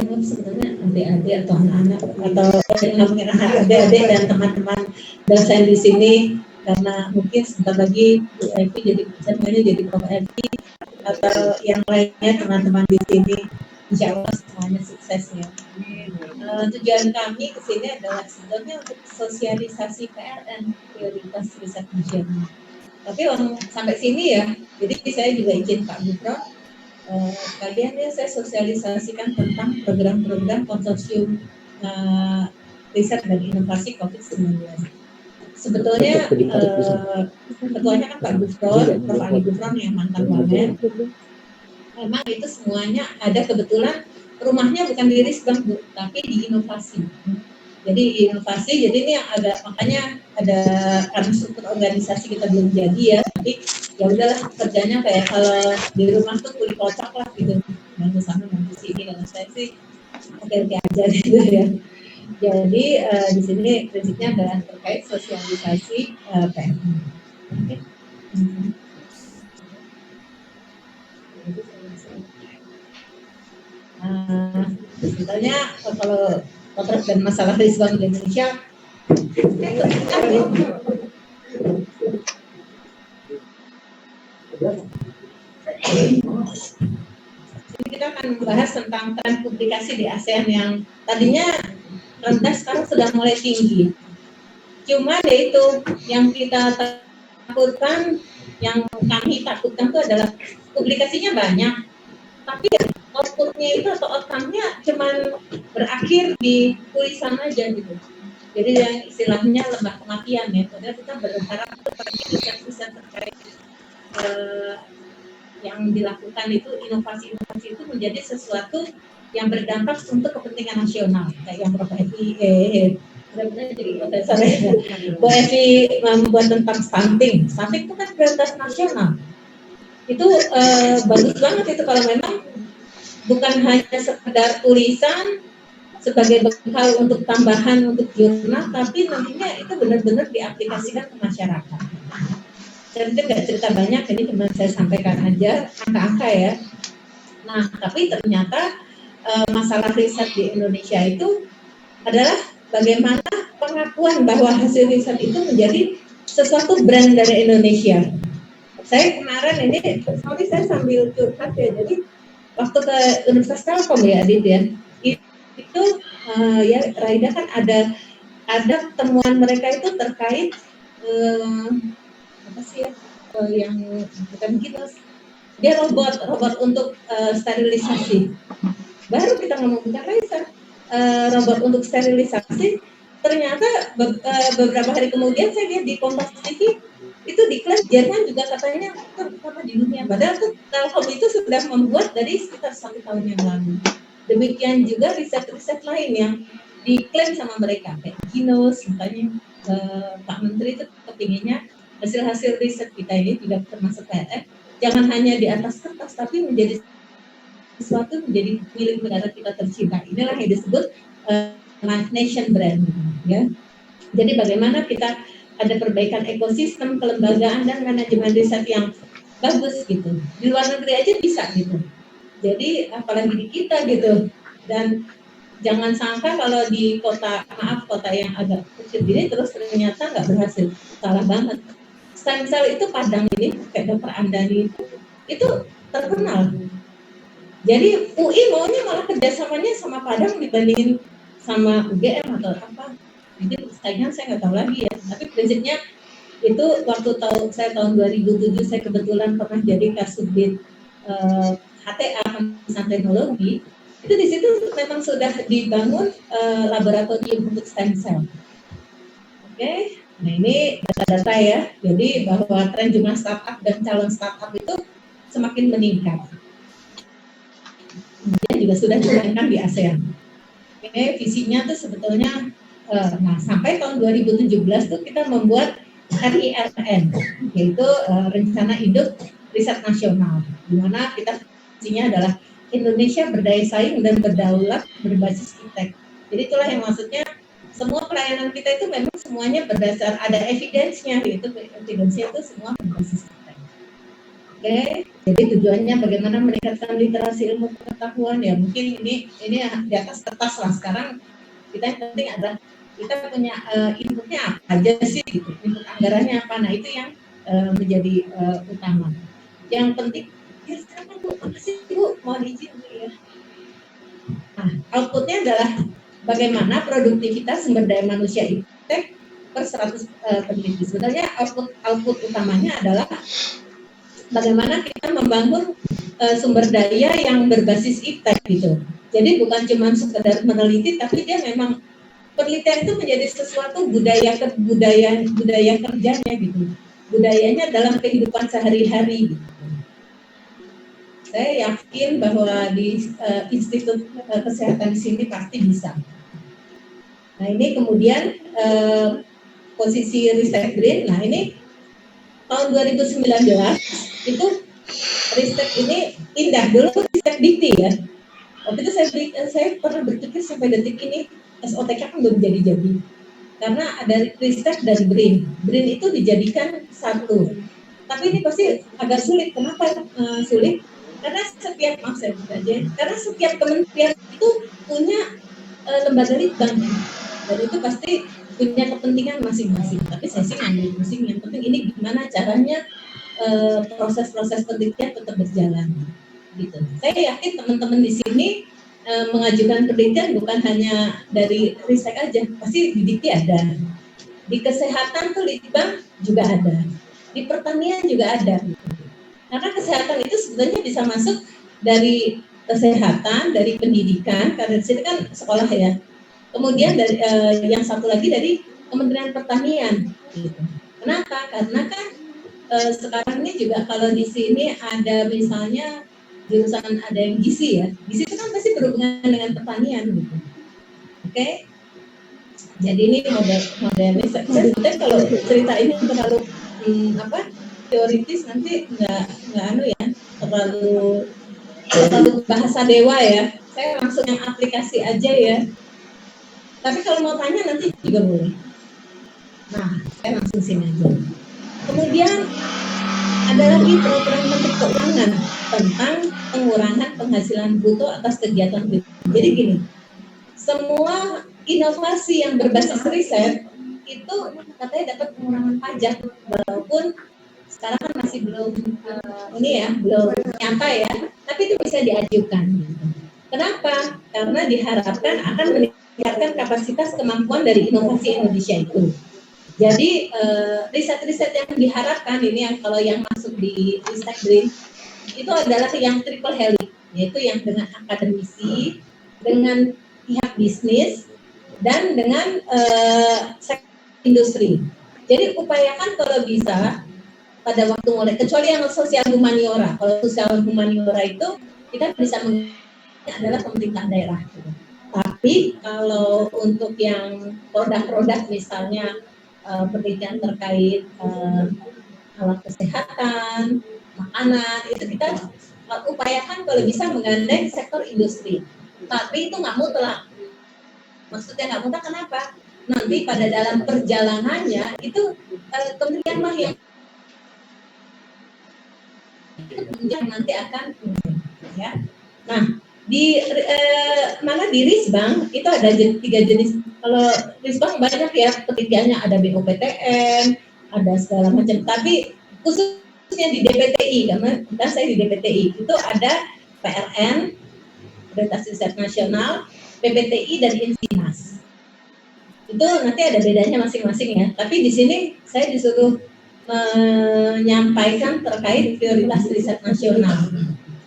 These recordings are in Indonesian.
sebenarnya adik-adik atau anak-anak atau ngomongin adik-adik dan teman-teman dosen di sini, karena mungkin sebentar lagi Bu Evi jadi Prof Evi atau yang lainnya teman-teman di sini, insya Allah semuanya sukses ya. Tujuan kami ke sini adalah sebetulnya untuk sosialisasi PLN, prioritas riset nasional. Tapi sampai sini ya, jadi saya juga izin Pak Gufron, sekalian ya saya sosialisasikan tentang program-program konsorsium riset dan inovasi COVID-19. Sebetulnya ketuanya kan Pak Gufron, Prof. Ali Gufron yang mantan wamen. Memang itu semuanya ada, kebetulan rumahnya bukan di Risbank Bu, tapi di inovasi. Jadi inovasi, jadi ini yang agak, makanya ada karena struktur organisasi kita belum jadi ya, tapi ya udahlah kerjanya kayak kalau di rumah tuh kulit kocak lah gitu, bantu sana bantu sini. Kalau saya sih oke aja gitu ya. Jadi di sini prinsipnya adalah terkait sosialisasi PMI. Okay. Sebenarnya kalau potret dan masalah Risbank di Indonesia kita akan membahas tentang tren publikasi di ASEAN yang tadinya rendah, sekarang sudah mulai tinggi. Cuman yaitu yang kita takutkan, yang kami takutkan itu adalah publikasinya banyak, tapi outputnya itu atau outcome-nya cuman berakhir di tulisan aja gitu. Jadi yang istilahnya lembah kematian ya. Padahal kita berharap riset-riset terkait yang dilakukan itu, inovasi-inovasi itu menjadi sesuatu yang berdampak untuk kepentingan nasional. Kayak yang Prof. Evi Bu Evi membuat tentang stunting. Stunting itu kan prioritas nasional. Itu bagus banget itu kalau memang bukan hanya sekedar tulisan sebagai bekal untuk tambahan untuk jurnal, tapi nantinya itu benar-benar diaplikasikan ke masyarakat. Saya mungkin nggak cerita banyak, ini cuma saya sampaikan aja angka-angka ya. Nah, tapi ternyata masalah riset di Indonesia itu adalah bagaimana pengakuan bahwa hasil riset itu menjadi sesuatu brand dari Indonesia. Saya kemarin ini, saya sambil curhat ya, jadi waktu ke Universitas Telkom ya, Adit ya, itu ya Raida kan ada temuan mereka itu terkait apa sih ya, yang bukan gitu, dia robot untuk sterilisasi. Baru kita ngomong bukan Raisa, robot untuk sterilisasi. Ternyata beberapa hari kemudian saya lihat di Kompas TV itu diklaim Jerman juga katanya pertama di dunia. Padahal tuh Telkom itu sudah membuat dari sekitar 1 tahun yang lalu. Demikian juga riset-riset lain yang diklaim sama mereka kayak Ginos, makanya Pak Menteri itu kepinginnya hasil-hasil riset kita ini tidak termasuk PLN jangan hanya di atas kertas tapi menjadi sesuatu menjadi milik negara kita tercinta. Inilah yang disebut nation brand ya. Jadi bagaimana kita ada perbaikan ekosistem, kelembagaan dan manajemen riset yang bagus gitu. Di luar negeri aja bisa gitu. Jadi apalagi di kita gitu. Dan jangan sangka kalau di kota yang agak kecil ini terus ternyata nggak berhasil. Salah banget. Stem cell itu Padang ini, kayak Dr. Andani itu terkenal. Jadi UI maunya malah kerjasamanya sama Padang dibandingin sama UGM atau apa. Jadi saingan saya nggak tahu lagi ya. Tapi prinsipnya itu waktu saya tahun 2007 saya kebetulan pernah jadi Kasubdit HTA Penelitian Teknologi. Itu di situ memang sudah dibangun laboratorium untuk stem cell. Oke, nah ini data-data ya. Jadi bahwa tren jumlah startup dan calon startup itu semakin meningkat. Kemudian juga sudah dimainkan di ASEAN. Oke, visinya tuh sebetulnya, nah sampai tahun 2017 tuh kita membuat RIRN, yaitu Rencana Induk Riset Nasional, di mana kita visinya adalah Indonesia berdaya saing dan berdaulat berbasis iptek. Jadi itulah yang maksudnya semua pelayanan kita itu memang semuanya berdasar ada evidence-nya, yaitu evidence-nya itu semua berbasis iptek. Oke, jadi tujuannya bagaimana meningkatkan literasi ilmu pengetahuan ya, mungkin ini di atas kertas lah. Sekarang kita yang penting adalah kita punya inputnya apa aja sih gitu, input anggarannya apa, nah itu yang menjadi utama. Yang penting ya silakan Bu, apa sih Bu, mohon izin ya. Nah, outputnya adalah bagaimana produktivitas sumber daya manusia iptek per 100 peneliti. Sebenarnya output utamanya adalah bagaimana kita membangun sumber daya yang berbasis iptek gitu. Jadi bukan cuma sekedar meneliti, tapi dia memang penelitian itu menjadi sesuatu budaya kerjanya gitu. Budayanya dalam kehidupan sehari-hari gitu. Saya yakin bahwa di Institut Kesehatan di sini pasti bisa. Nah ini kemudian posisi riset green. Nah ini tahun 2019 itu riset ini indah. Dulu riset dikti ya. Waktu itu saya pernah berpikir sampai detik ini SOTK kan belum jadi-jadi. Karena ada riset dan BRIN. BRIN itu dijadikan satu. Tapi ini pasti agak sulit. Kenapa sulit? Karena setiap kementerian itu punya lembaga litbang, dan itu pasti punya kepentingan masing-masing. Tapi saya sih ngambil pusing, yang penting ini gimana caranya proses-proses penelitian tetap berjalan. Gitu. Saya yakin teman-teman di sini mengajukan penelitian bukan hanya dari riset aja, pasti di dikti ada, di kesehatan tuh litbang juga ada, di pertanian juga ada. Karena kesehatan itu sebenarnya bisa masuk dari kesehatan, dari pendidikan, karena di sini kan sekolah ya. Kemudian dari yang satu lagi dari Kementerian Pertanian. Gitu. Kenapa? Karena kan sekarang ini juga kalau di sini ada misalnya jurusan ada yang gizi ya. Gizi itu kan pasti berhubungan dengan pertanian. Gitu. Oke. Jadi ini model saya sebetulnya kalau cerita ini terlalu teoritis nanti nggak terlalu bahasa dewa ya. Saya langsung yang aplikasi aja ya. Tapi kalau mau tanya nanti juga boleh. Nah, saya langsung sini aja. Kemudian ada lagi program Menteri Keuangan tentang pengurangan penghasilan bruto atas kegiatan riset. Jadi gini, semua inovasi yang berbasis riset itu katanya dapat pengurangan pajak, walaupun sekarang kan masih belum belum nyata ya, tapi itu bisa diajukan. Kenapa? Karena diharapkan akan meningkatkan kapasitas kemampuan dari inovasi Indonesia itu. Jadi riset-riset yang diharapkan ini yang kalau yang masuk di riset green itu adalah yang triple helix, yaitu yang dengan akademisi, dengan pihak bisnis, dan dengan sektor industri. Jadi upayakan kalau bisa pada waktu mulai, kecuali yang sosial humaniora. Kalau sosial humaniora itu kita bisa adalah pemerintah daerah. Tapi kalau untuk yang produk-produk misalnya penelitian terkait alat kesehatan, makanan, itu kita upayakan kalau bisa menggandeng sektor industri. Tapi itu nggak mutlak. Maksudnya nggak mutlak kenapa? Nanti pada dalam perjalanannya itu kementerian mah yang nanti akan ya. Nah, di di Risbang itu ada 3 jenis. Kalau Risbang banyak ya penelitiannya, ada BOPTN, ada segala macam. Tapi khususnya di DPTI, karena saya di DPTI itu ada PRN, Prioritas Riset Nasional, PPTI dan Insinas. Itu nanti ada bedanya masing-masing ya. Tapi di sini saya disuruh menyampaikan terkait prioritas riset nasional.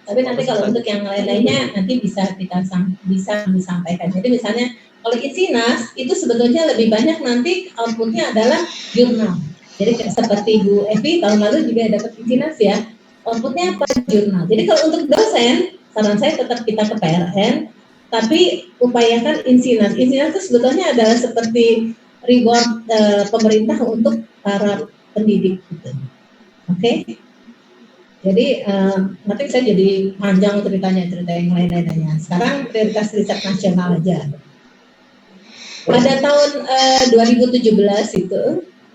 Tapi nanti kalau untuk yang lain-lainnya nanti bisa disampaikan. Jadi misalnya kalau Insinas itu sebetulnya lebih banyak nanti outputnya adalah jurnal. Jadi seperti Bu Evi tahun lalu juga dapat Insinas ya. Outputnya apa? Jurnal. Jadi kalau untuk dosen, saran saya tetap kita ke PRN, tapi upayakan Insinas. Insinas itu sebetulnya adalah seperti reward pemerintah untuk para pendidik gitu. Oke. Jadi nanti saya jadi panjang cerita yang lain-lainnya. Sekarang prioritas riset nasional aja. Pada tahun 2017 itu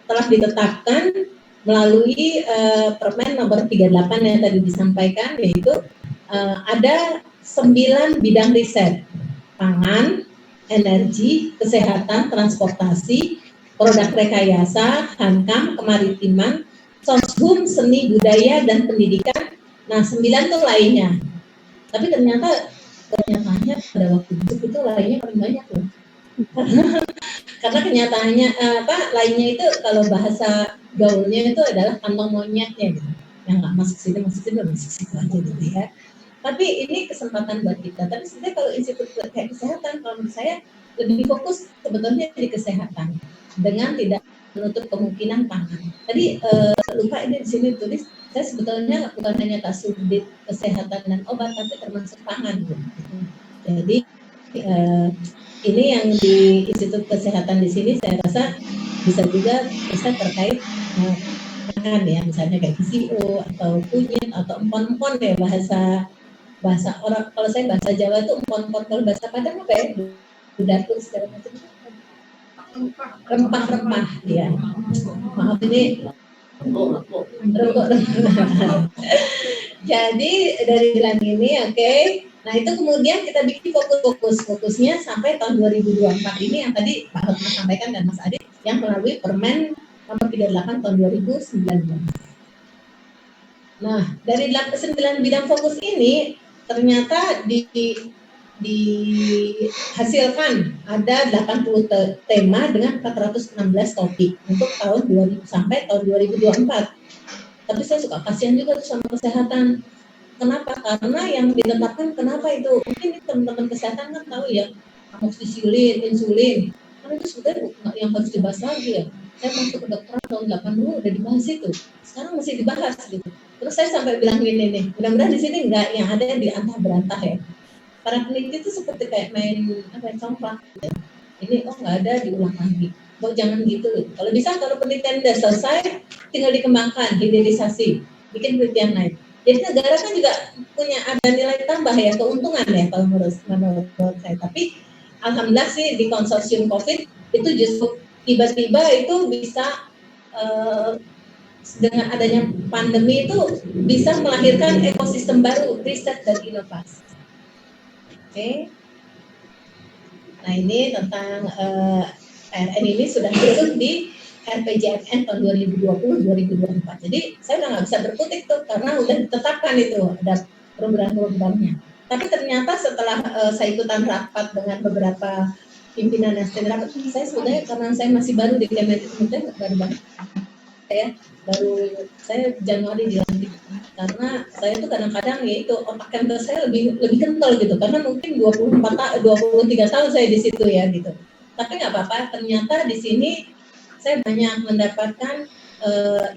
telah ditetapkan melalui Permen nomor 38 yang tadi disampaikan, yaitu ada 9 bidang riset: pangan, energi, kesehatan, transportasi, produk rekayasa, hankam, kemaritiman, soshum, seni budaya dan pendidikan. Nah, 9 tuh lainnya. Tapi kenyataannya pada waktu itu lainnya paling banyak loh. Karena kenyataannya lainnya itu kalau bahasa gaulnya itu adalah kantong monyetnya gitu. Yang nggak masuk sini masuk situ aja gitu ya. Tapi ini kesempatan buat kita. Tapi sebenarnya kalau institut kayak kesehatan, kalau menurut saya lebih fokus sebetulnya di kesehatan dengan tidak menutup kemungkinan pangan. Tadi lupa ini di sini tulis, saya sebetulnya bukan hanya kasubdit kesehatan dan obat, tapi termasuk pangan. Gitu. Jadi ini yang di Institut Kesehatan di sini saya rasa bisa juga bisa terkait pangan ya, misalnya kayak PCO atau kunyit atau empon-empon ya bahasa orang. Kalau saya bahasa Jawa itu empon-empon, kalau bahasa Padang apa ya? Dapur segala macam. Rempah-rempah ya. Maaf ini jadi dari bulan ini oke. Nah itu kemudian kita bikin fokusnya sampai tahun 2024 ini yang tadi Pak Hotma sampaikan dan Mas Adit, yang melalui Permen nomor 38 tahun 2019. Nah dari 9 bidang fokus ini ternyata dihasilkan ada 80 tema dengan 416 topik untuk tahun 2000 sampai tahun 2024. Tapi saya suka kasihan juga tuh sama kesehatan. Kenapa? Karena yang ditetapkan kenapa itu? Mungkin teman-teman kesehatan kan tahu ya, amoxicillin, insulin. Karena itu sebenarnya yang harus dibahas lagi ya. Saya masuk ke dokter tahun 80 udah dibahas itu. Sekarang masih dibahas gitu. Terus saya sampai bilang gini nih, mudah-mudahan di sini enggak yang ada di antah berantah ya. Para peneliti itu seperti kayak main congklak gitu. Ini nggak ada diulang lagi. Jangan gitu. Kalau bisa kalau penelitian udah selesai, tinggal dikembangkan, hilirisasi, bikin penelitian lain. Jadi negara kan juga punya ada nilai tambah ya, keuntungan ya kalau menurut saya. Tapi alhamdulillah sih di konsorsium COVID itu justru tiba-tiba itu bisa dengan adanya pandemi itu bisa melahirkan ekosistem baru riset dan inovasi. Oke. Nah ini tentang PRN ini sudah turun di RPJMN tahun 2020-2024. Jadi saya udah nggak bisa berkutik tuh karena udah ditetapkan itu ada program-programnya. Tapi ternyata setelah saya ikutan rapat dengan beberapa pimpinan nasdem rapat, saya sebenarnya karena saya masih baru di Kementerian baru banget saya Januari dilantik karena saya tuh kadang-kadang ya itu otak kantor saya lebih kental gitu karena mungkin 23 tahun saya di situ ya gitu. Tapi nggak apa-apa, ternyata di sini saya banyak mendapatkan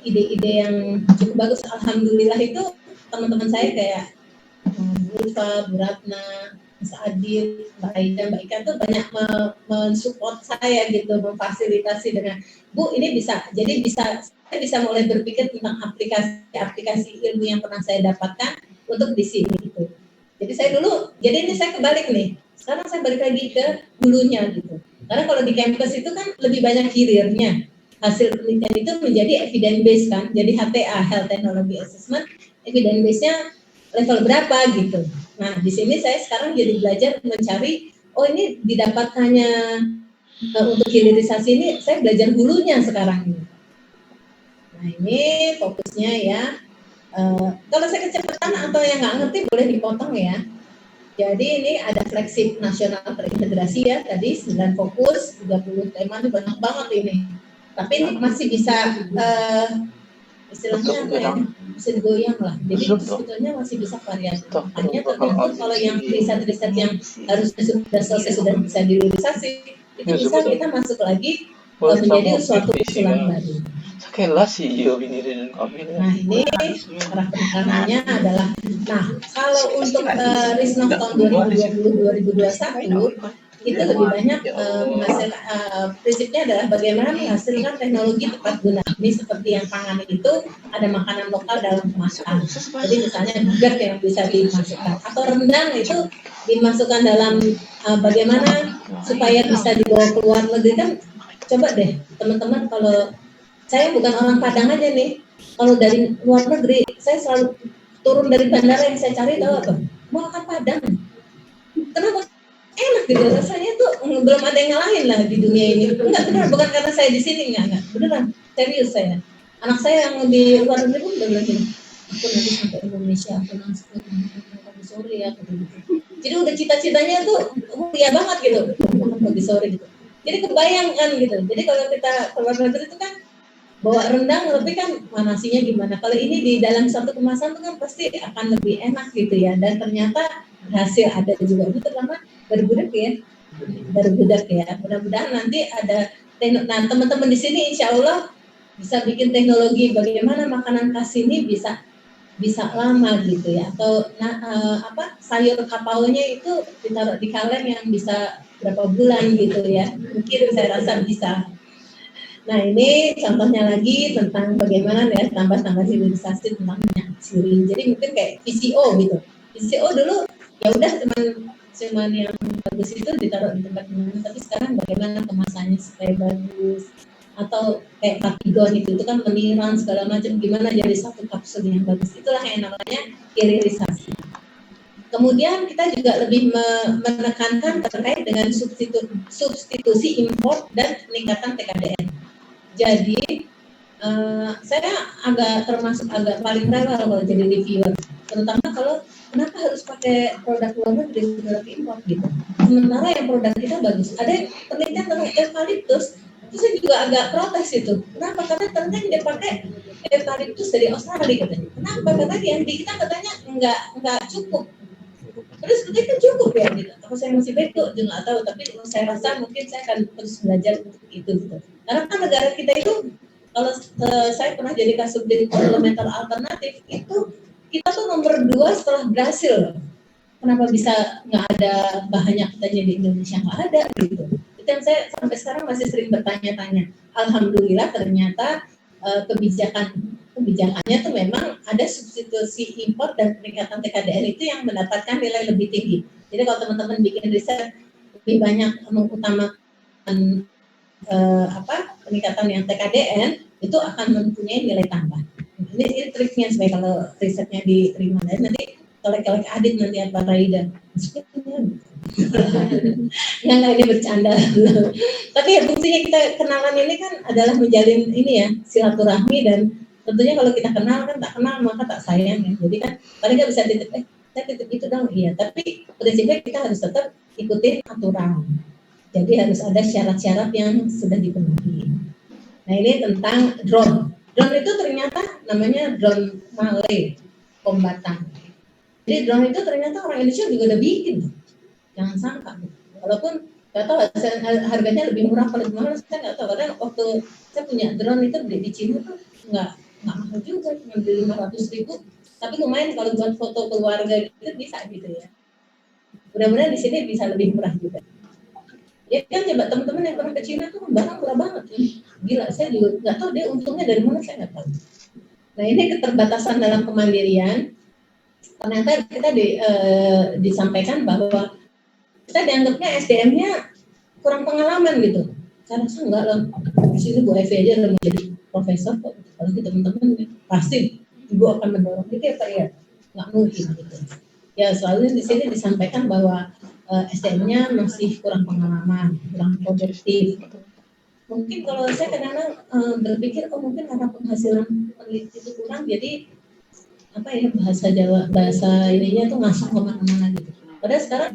ide-ide yang cukup bagus. Alhamdulillah itu teman-teman saya kayak Bu Ulfa, Bu Ratna, Mas Adit, Mbak Aida, Mbak Ika tuh banyak mensupport saya gitu, memfasilitasi dengan Bu ini bisa, jadi saya bisa mulai berpikir tentang aplikasi ilmu yang pernah saya dapatkan untuk di sini gitu. Jadi saya dulu, jadi ini saya kebalik nih. Sekarang saya balik lagi ke dulunya gitu. Karena kalau di kampus itu kan lebih banyak hilirnya. Hasil penelitian itu menjadi evidence based kan. Jadi HTA, Health Technology Assessment, evidence base-nya level berapa gitu. Nah, di sini saya sekarang jadi belajar mencari, oh ini didapat hanya untuk hilirisasi ini, saya belajar hulunya sekarang ini. Nah, ini fokusnya ya. Kalau saya kecepatan atau yang nggak ngerti boleh dipotong ya. Jadi ini ada flagship nasional terintegrasi ya, tadi 9 fokus, 30 tema, itu banyak banget ini. Tapi ini masih bisa istilahnya apa ya, bisa digoyang lah. Jadi sebetulnya masih bisa variasi. Hanya tergantung kalau yang riset-riset yang harusnya sudah selesai, sudah bisa dirilisasi, itu bisa kita masuk lagi menjadi suatu usulan baru. Nah ini arah penekatannya adalah, nah kalau untuk Risnov tahun 2020-2021 itu lebih banyak menghasilkan, prinsipnya adalah bagaimana menghasilkan teknologi tepat guna. Ini seperti yang pangan itu ada makanan lokal dalam kemasan. Jadi misalnya gudeg yang bisa dimasukkan atau rendang itu dimasukkan dalam bagaimana supaya bisa dibawa ke luar negeri kan. Coba deh teman-teman kalau Saya bukan orang Padang aja nih. Kalau dari luar negeri, saya selalu turun dari bandara yang saya cari tahu apa? Makan Padang. Kenapa? Enak gitu rasanya tuh belum ada yang ngalahin lah di dunia ini. Enggak benar, bukan karena saya di sini enggak beneran serius saya. Anak saya yang di luar negeri pun udah bilang gini, aku nanti sampai Indonesia aku nanti sore ya gitu. Jadi udah cita-citanya tuh ya banget gitu, makan pagi sore gitu. Jadi kebayangkan gitu. Jadi kalau kita keluar negeri itu kan bawa rendang lebih kan nasinya gimana. Kalau ini di dalam satu kemasan tuh kan pasti akan lebih enak gitu ya. Dan ternyata hasil ada juga itu terutama dari budak ya, dari budak ya. Mudah-mudahan nanti ada nah teman-teman di sini insya Allah bisa bikin teknologi bagaimana makanan khas ini bisa lama gitu ya, atau sayur kapaunya itu ditaruh di kaleng yang bisa berapa bulan gitu ya, mungkin saya rasa bisa. Nah ini contohnya lagi tentang bagaimana ya tambah-tambah hilirisasi tentang minyak siri. Jadi mungkin kayak VCO gitu. VCO dulu ya udah cuman yang bagus itu ditaruh di tempat mana, tapi sekarang bagaimana kemasannya supaya bagus, atau kayak Cartigon itu kan meniran segala macam, gimana jadi satu kapsul yang bagus, itulah yang namanya hilirisasi. Kemudian kita juga lebih menekankan terkait dengan substitusi impor dan peningkatan TKDN. Jadi saya termasuk agak paling rela kalau jadi reviewer, terutama kalau kenapa harus pakai produk luar negeri, produk impor gitu. Sementara yang produk kita bagus. Ada penelitian tentang eukaliptus, itu saya juga agak protes itu. Kenapa? Karena ternyata dia pakai eukaliptus dari Australia katanya. Kenapa? Karena yang di kita katanya nggak cukup. Terus kita cukup ya gitu. Apa saya masih bego juga nggak tahu. Tapi saya rasa mungkin saya akan terus belajar untuk itu gitu. Karena kan negara kita itu kalau saya pernah jadi kasubdit komplementer alternatif itu kita tuh nomor 2 setelah Brasil. Kenapa bisa nggak ada bahannya katanya di Indonesia nggak ada gitu. Itu yang saya sampai sekarang masih sering bertanya-tanya. Alhamdulillah ternyata kebijakannya tuh memang ada substitusi impor dan peningkatan TKDN itu yang mendapatkan nilai lebih tinggi. Jadi kalau teman-teman bikin riset lebih banyak mengutamakan peningkatan yang TKDN itu akan mempunyai nilai tambah. Ini triknya supaya kalau risetnya diterima dan nanti kolek-kolek adit nanti apa Raida. Nggak ini bercanda. Tapi ya fungsinya kita kenalan ini kan adalah menjalin ini ya silaturahmi, dan tentunya kalau kita kenal kan tak kenal maka tak sayang ya. Jadi kan paling nggak bisa titip saya titip itu dong, iya. Tapi prinsipnya kita harus tetap ikutin aturan. Jadi harus ada syarat-syarat yang sudah dipenuhi. Nah ini tentang drone. Drone itu ternyata namanya drone Malay kombatan. Jadi drone itu ternyata orang Indonesia juga udah bikin. Jangan sangka. Walaupun nggak tahu harganya lebih murah atau lebih mahal, saya nggak tahu. Karena waktu saya punya drone itu beli di Cina tuh nggak mahal juga, cuma beli 500.000. Tapi lumayan kalau buat foto keluarga itu bisa gitu ya. Mudah-mudahan di sini bisa lebih murah juga. Ya kan coba teman-teman yang pernah ke Cina tuh barang murah banget. Gila, saya juga nggak tahu dia untungnya dari mana, saya nggak tahu. Nah ini keterbatasan dalam kemandirian. Ternyata kita disampaikan bahwa kita dianggapnya SDM-nya kurang pengalaman gitu. Saya rasa enggak lah. Di sini Bu Evi aja udah mau jadi profesor kok. Kalau teman-teman pasti Ibu akan mendorong itu ya Pak ya. Nggak mungkin gitu. Ya selalu di sini disampaikan bahwa SDM-nya masih kurang pengalaman, kurang produktif. Mungkin kalau saya kadang-kadang berpikir mungkin karena penghasilan peneliti itu kurang, jadi apa ya bahasa ininya tuh masuk kemana-mana gitu. Padahal sekarang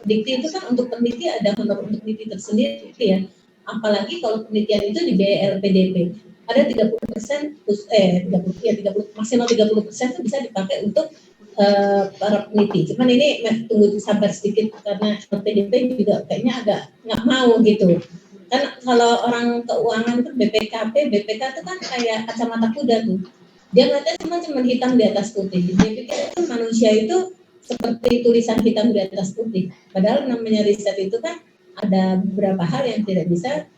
dikti itu kan untuk peneliti ada honor untuk peneliti tersendiri ya. Apalagi kalau penelitian itu di BLPDP ada 30% 30 maksimal 30% itu bisa dipakai untuk para peneliti. Cuman ini tunggu sabar sedikit karena LPDP juga kayaknya agak nggak mau gitu. Kan kalau orang keuangan itu BPKP, BPK itu kan kayak kacamata kuda tuh. Dia ngeliatnya cuma hitam di atas putih. Dia pikir itu manusia itu seperti tulisan hitam di atas putih. Padahal namanya riset itu kan ada beberapa hal yang tidak bisa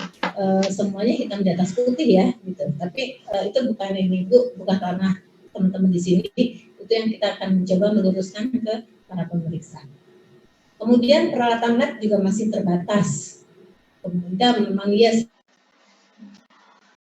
semuanya hitam di atas putih ya gitu. Tapi itu bukan ini, Bu, bukan ranah teman-teman di sini. Itu yang kita akan mencoba meluruskan ke para pemeriksa. Kemudian peralatan lab juga masih terbatas. Kemudian memang yes